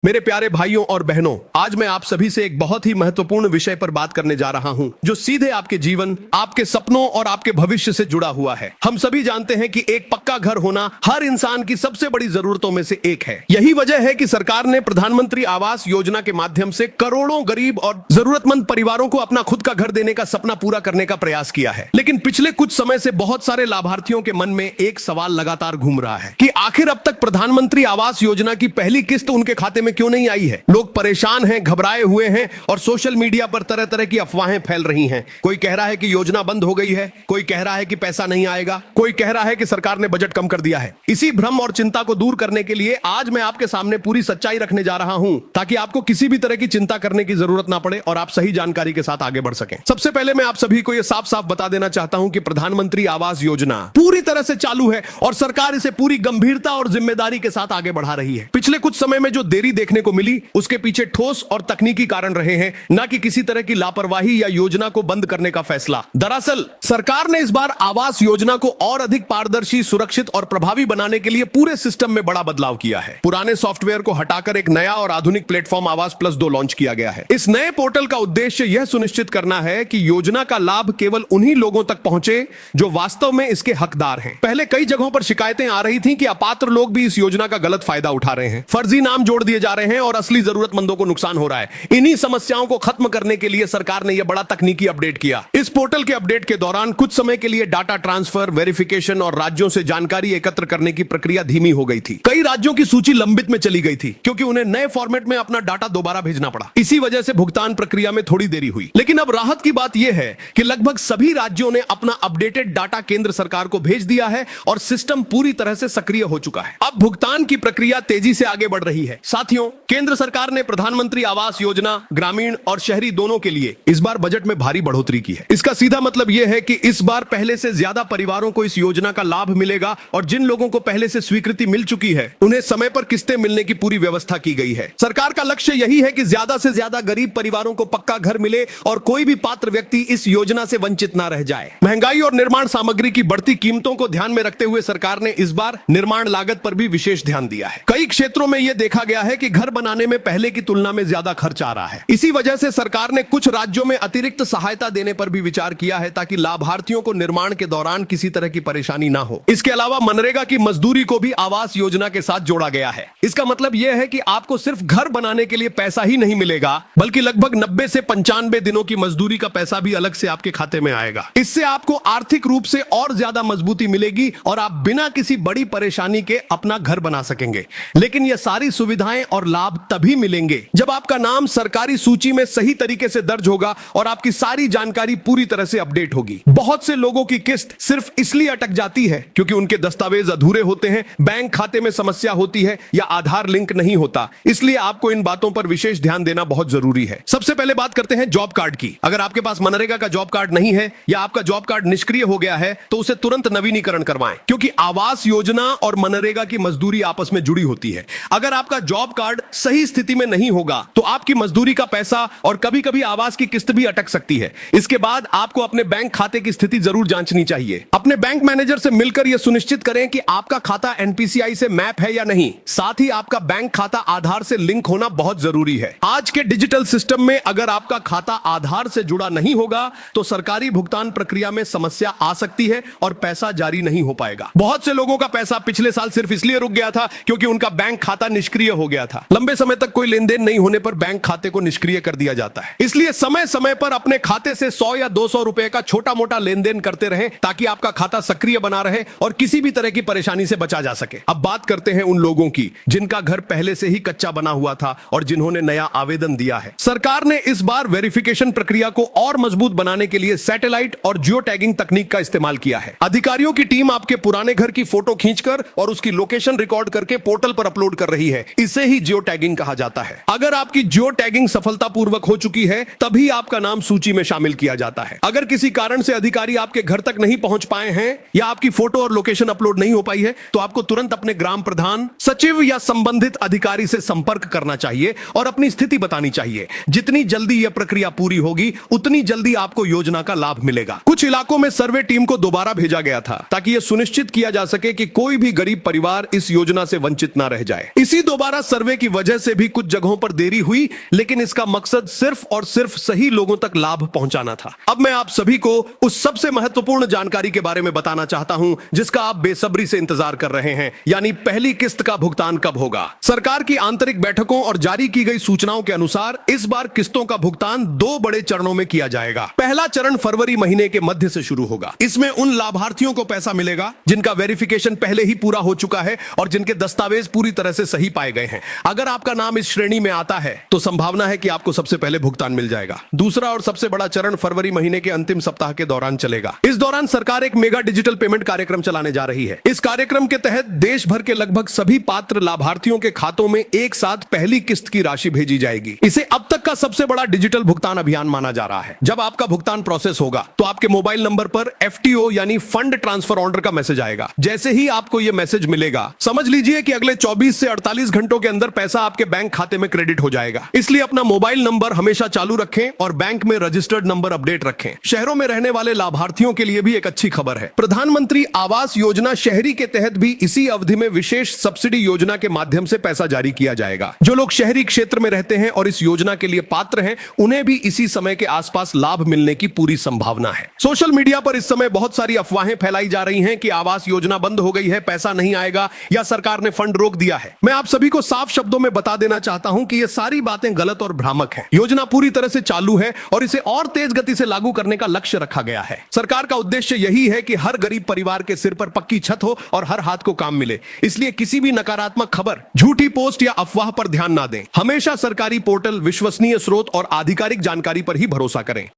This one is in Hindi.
मेरे प्यारे भाइयों और बहनों, आज मैं आप सभी से एक बहुत ही महत्वपूर्ण विषय पर बात करने जा रहा हूं, जो सीधे आपके जीवन, आपके सपनों और आपके भविष्य से जुड़ा हुआ है। हम सभी जानते हैं कि एक पक्का घर होना हर इंसान की सबसे बड़ी जरूरतों में से एक है। यही वजह है कि सरकार ने प्रधानमंत्री आवास योजना के माध्यम से करोड़ों गरीब और जरूरतमंद परिवारों को अपना खुद का घर देने का सपना पूरा करने का प्रयास किया है। लेकिन पिछले कुछ समय से बहुत सारे लाभार्थियों के मन में एक सवाल लगातार घूम रहा है कि आखिर अब तक प्रधानमंत्री आवास योजना की पहली किस्त उनके खाते में क्यों नहीं आई है। लोग परेशान हैं, घबराए हुए हैं और सोशल मीडिया पर तरह तरह की अफवाहें फैल रही हैं। कोई कह रहा है कि योजना बंद हो गई है, कोई कह रहा है कि पैसा नहीं आएगा, कोई कह रहा है कि सरकार ने बजट कम कर दिया है। इसी भ्रम और चिंता को दूर करने के लिए आज मैं आपके सामने पूरी सच्चाई रखने जा रहा हूं, ताकि आपको किसी भी तरह की चिंता करने की जरूरत ना पड़े और आप सही जानकारी के साथ आगे बढ़ सकें। सबसे पहले मैं आप सभी को यह साफ साफ बता देना चाहता हूं कि प्रधानमंत्री आवास योजना पूरी तरह से चालू है और सरकार इसे पूरी गंभीरता और जिम्मेदारी के साथ आगे बढ़ा रही है। पिछले कुछ समय में जो देरी देखने को मिली, उसके पीछे ठोस और तकनीकी कारण रहे हैं, ना कि किसी तरह की लापरवाही या योजना को बंद करने का फैसला। दरअसल सरकार ने इस बार आवास योजना को और अधिक पारदर्शी, सुरक्षित और प्रभावी बनाने के लिए पूरे सिस्टम में बड़ा बदलाव किया है। पुराने सॉफ्टवेयर को हटाकर एक नया और आधुनिक प्लेटफॉर्म आवास प्लस 2 लॉन्च किया गया है। इस नए पोर्टल का उद्देश्य यह सुनिश्चित करना है कि योजना का लाभ केवल उन्हीं लोगों तक पहुंचे जो वास्तव में इसके हकदार हैं। पहले कई जगहों पर शिकायतें आ रही थी कि अपात्र लोग भी इस योजना का गलत फायदा उठा रहे हैं, फर्जी नाम जोड़ दिए जा रहे हैं और असली जरूरतमंदों को नुकसान हो रहा है। इन्हीं समस्याओं को खत्म करने के लिए सरकार ने यह बड़ा तकनीकी अपडेट किया। इस पोर्टल के अपडेट के दौरान कुछ समय के लिए डाटा ट्रांसफर, वेरिफिकेशन और राज्यों से जानकारी एकत्र करने की प्रक्रिया धीमी हो गई थी। कई राज्यों की सूची लंबित में चली गई थी क्योंकि उन्हें नए फॉर्मेट में अपना डाटा दोबारा भेजना पड़ा। इसी वजह से भुगतान प्रक्रिया में थोड़ी देरी हुई। लेकिन अब राहत की बात यह है कि लगभग सभी राज्यों ने अपना अपडेटेड डाटा केंद्र सरकार को भेज दिया है और सिस्टम पूरी तरह से सक्रिय हो चुका है। अब भुगतान की प्रक्रिया तेजी से आगे बढ़ रही है। साथियों, केंद्र सरकार ने प्रधानमंत्री आवास योजना ग्रामीण और शहरी दोनों के लिए इस बार बजट में भारी बढ़ोतरी की है। इसका सीधा मतलब यह है कि इस बार पहले से ज्यादा परिवारों को इस योजना का लाभ मिलेगा और जिन लोगों को पहले से स्वीकृति मिल चुकी है, उन्हें समय पर किस्तें मिलने की पूरी व्यवस्था की गई है। सरकार का लक्ष्य यही है कि ज्यादा से ज्यादा गरीब परिवारों को पक्का घर मिले और कोई भी पात्र व्यक्ति इस योजना से वंचित ना रह जाए। महंगाई और निर्माण सामग्री की बढ़ती कीमतों को ध्यान में रखते हुए सरकार ने इस बार निर्माण लागत पर भी विशेष ध्यान दिया है। कई क्षेत्रों में यह देखा गया है कि घर बनाने में पहले की तुलना में ज्यादा खर्च आ रहा है। इसी वजह से सरकार ने कुछ राज्यों में अतिरिक्त सहायता देने पर भी विचार किया है, ताकि लाभार्थियों को निर्माण के दौरान किसी तरह की परेशानी ना हो। इसके अलावा मनरेगा की मजदूरी को भी आवास योजना के साथ जोड़ा गया है। इसका मतलब यह है कि आपको सिर्फ घर बनाने के लिए पैसा ही नहीं मिलेगा, बल्कि लगभग 90 से 95 दिनों की मजदूरी का पैसा भी अलग से आपके खाते में आएगा। इससे आपको आर्थिक रूप से और ज्यादा मजबूती मिलेगी और आप बिना किसी बड़ी परेशानी के अपना घर बना सकेंगे। लेकिन यह सारी सुविधाएं और लाभ तभी मिलेंगे जब आपका नाम सरकारी सूची में सही तरीके से दर्ज होगा और आपकी सारी जानकारी पूरी तरह से अपडेट होगी। बहुत से लोगों की किस्त सिर्फ इसलिए अटक जाती है क्योंकि उनके दस्तावेज अधूरे होते हैं, बैंक खाते में समस्या होती है या आधार लिंक नहीं होता। इसलिए आपको इन बातों पर विशेष ध्यान देना बहुत जरूरी है। सबसे पहले बात करते हैं जॉब कार्ड की। अगर आपके पास मनरेगा का जॉब कार्ड नहीं है या आपका जॉब कार्ड निष्क्रिय हो गया है, तो उसे तुरंत नवीनीकरण करवाएं, क्योंकि आवास योजना और मनरेगा की मजदूरी आपस में जुड़ी होती है। अगर आपका जॉब कार्ड सही स्थिति में नहीं होगा तो आपकी मजदूरी का पैसा और कभी कभी आवास की किस्त भी अटक सकती है। इसके बाद आपको अपने बैंक खाते की स्थिति जरूर जांचनी चाहिए। अपने बैंक मैनेजर से मिलकर यह सुनिश्चित करें कि आपका खाता एनपीसीआई से मैप है या नहीं। साथ ही आपका बैंक खाता आधार से लिंक होना बहुत जरूरी है। आज के डिजिटल सिस्टम में अगर आपका खाता आधार से जुड़ा नहीं होगा तो सरकारी भुगतान प्रक्रिया में समस्या आ सकती है और पैसा जारी नहीं हो पाएगा। बहुत से लोगों का पैसा पिछले साल सिर्फ इसलिए रुक गया था क्योंकि उनका बैंक खाता निष्क्रिय हो गया था। लंबे समय तक कोई लेन देन नहीं होने पर बैंक खाते को निष्क्रिय कर दिया जाता है। इसलिए समय समय पर अपने खाते से 100 या 200 रुपए का छोटा मोटा लेन देन करते रहें, ताकि आपका खाता सक्रिय बना रहे और किसी भी तरह की परेशानी से बचा जा सके। अब बात करते हैं उन लोगों की जिनका घर पहले से ही कच्चा बना हुआ था और जिन्होंने नया आवेदन दिया है। सरकार ने इस बार वेरिफिकेशन प्रक्रिया को और मजबूत बनाने के लिए सैटेलाइट और जियो टैगिंग तकनीक का इस्तेमाल किया है। अधिकारियों की टीम आपके पुराने घर की फोटो खींचकर और उसकी लोकेशन रिकॉर्ड करके पोर्टल पर अपलोड कर रही है। इसे ही जियो टैगिंग कहा जाता है। अगर आपकी जियो टैगिंग सफलतापूर्वक हो चुकी है, तभी आपका नाम सूची में शामिल किया जाता है। अगर किसी कारण से अधिकारी आपके घर तक नहीं पहुंच पाए हैं या आपकी फोटो और लोकेशन अपलोड नहीं हो पाई है, तो आपको तुरंत अपने ग्राम प्रधान, सचिव या संबंधित अधिकारी से संपर्क करना चाहिए और अपनी स्थिति बतानी चाहिए। जितनी जल्दी यह प्रक्रिया पूरी होगी, उतनी जल्दी आपको योजना का लाभ मिलेगा। कुछ इलाकों में सर्वे टीम को दोबारा भेजा गया था ताकि यह सुनिश्चित किया जा सके कि कोई भी गरीब परिवार इस योजना से वंचित ना रह जाए। इसी दोबारा सर्वे सर्वे की वजह से भी कुछ जगहों पर देरी हुई, लेकिन इसका मकसद सिर्फ और सिर्फ सही लोगों तक लाभ पहुंचाना था। अब मैं आप सभी को उस सबसे महत्वपूर्ण जानकारी के बारे में बताना चाहता हूं जिसका आप बेसब्री से इंतजार कर रहे हैं, यानी पहली किस्त का भुगतान कब होगा। सरकार की आंतरिक बैठकों और जारी की गई सूचनाओं के अनुसार इस बार किस्तों का भुगतान 2 बड़े चरणों में किया जाएगा। पहला चरण फरवरी महीने के मध्य से शुरू होगा। इसमें उन लाभार्थियों को पैसा मिलेगा जिनका वेरिफिकेशन पहले ही पूरा हो चुका है और जिनके दस्तावेज पूरी तरह से सही पाए गए हैं। अगर आपका नाम इस श्रेणी में आता है तो संभावना है कि आपको सबसे पहले भुगतान मिल जाएगा। दूसरा और सबसे बड़ा चरण फरवरी महीने के अंतिम सप्ताह के दौरान चलेगा। इस दौरान सरकार एक मेगा डिजिटल पेमेंट कार्यक्रम चलाने जा रही है। इस कार्यक्रम के तहत देश भर के लगभग सभी पात्र लाभार्थियों के खातों में एक साथ पहली किस्त की राशि भेजी जाएगी। इसे अब तक का सबसे बड़ा डिजिटल भुगतान अभियान माना जा रहा है। जब आपका भुगतान प्रोसेस होगा तो आपके मोबाइल नंबर पर FTO यानी फंड ट्रांसफर ऑर्डर का मैसेज आएगा। जैसे ही आपको यह मैसेज मिलेगा, समझ लीजिए कि अगले 24 से 48 घंटों के अंदर पैसा आपके बैंक खाते में क्रेडिट हो जाएगा। इसलिए अपना मोबाइल नंबर हमेशा चालू रखें और बैंक में रजिस्टर्ड नंबर अपडेट रखें। शहरों में रहने वाले लाभार्थियों के लिए भी एक अच्छी खबर है। प्रधानमंत्री आवास योजना शहरी के तहत भी इसी अवधि में विशेष सब्सिडी योजना के माध्यम से पैसा जारी किया जाएगा। जो लोग शहरी क्षेत्र में रहते हैं और इस योजना के लिए पात्र हैं, उन्हें भी इसी समय के आसपास लाभ मिलने की पूरी संभावना है। सोशल मीडिया पर इस समय बहुत सारी अफवाहें फैलाई जा रही हैं कि आवास योजना बंद हो गई है, पैसा नहीं आएगा या सरकार ने फंड रोक दिया है। मैं आप सभी को साफ शब्दों में बता देना चाहता हूं कि ये सारी बातें गलत और भ्रामक हैं। योजना पूरी तरह से चालू है और इसे और तेज गति से लागू करने का लक्ष्य रखा गया है। सरकार का उद्देश्य यही है कि हर गरीब परिवार के सिर पर पक्की छत हो और हर हाथ को काम मिले। इसलिए किसी भी नकारात्मक खबर, झूठी पोस्ट या अफवाह पर ध्यान ना दें। हमेशा सरकारी पोर्टल, विश्वसनीय स्रोत और आधिकारिक जानकारी पर ही भरोसा करें।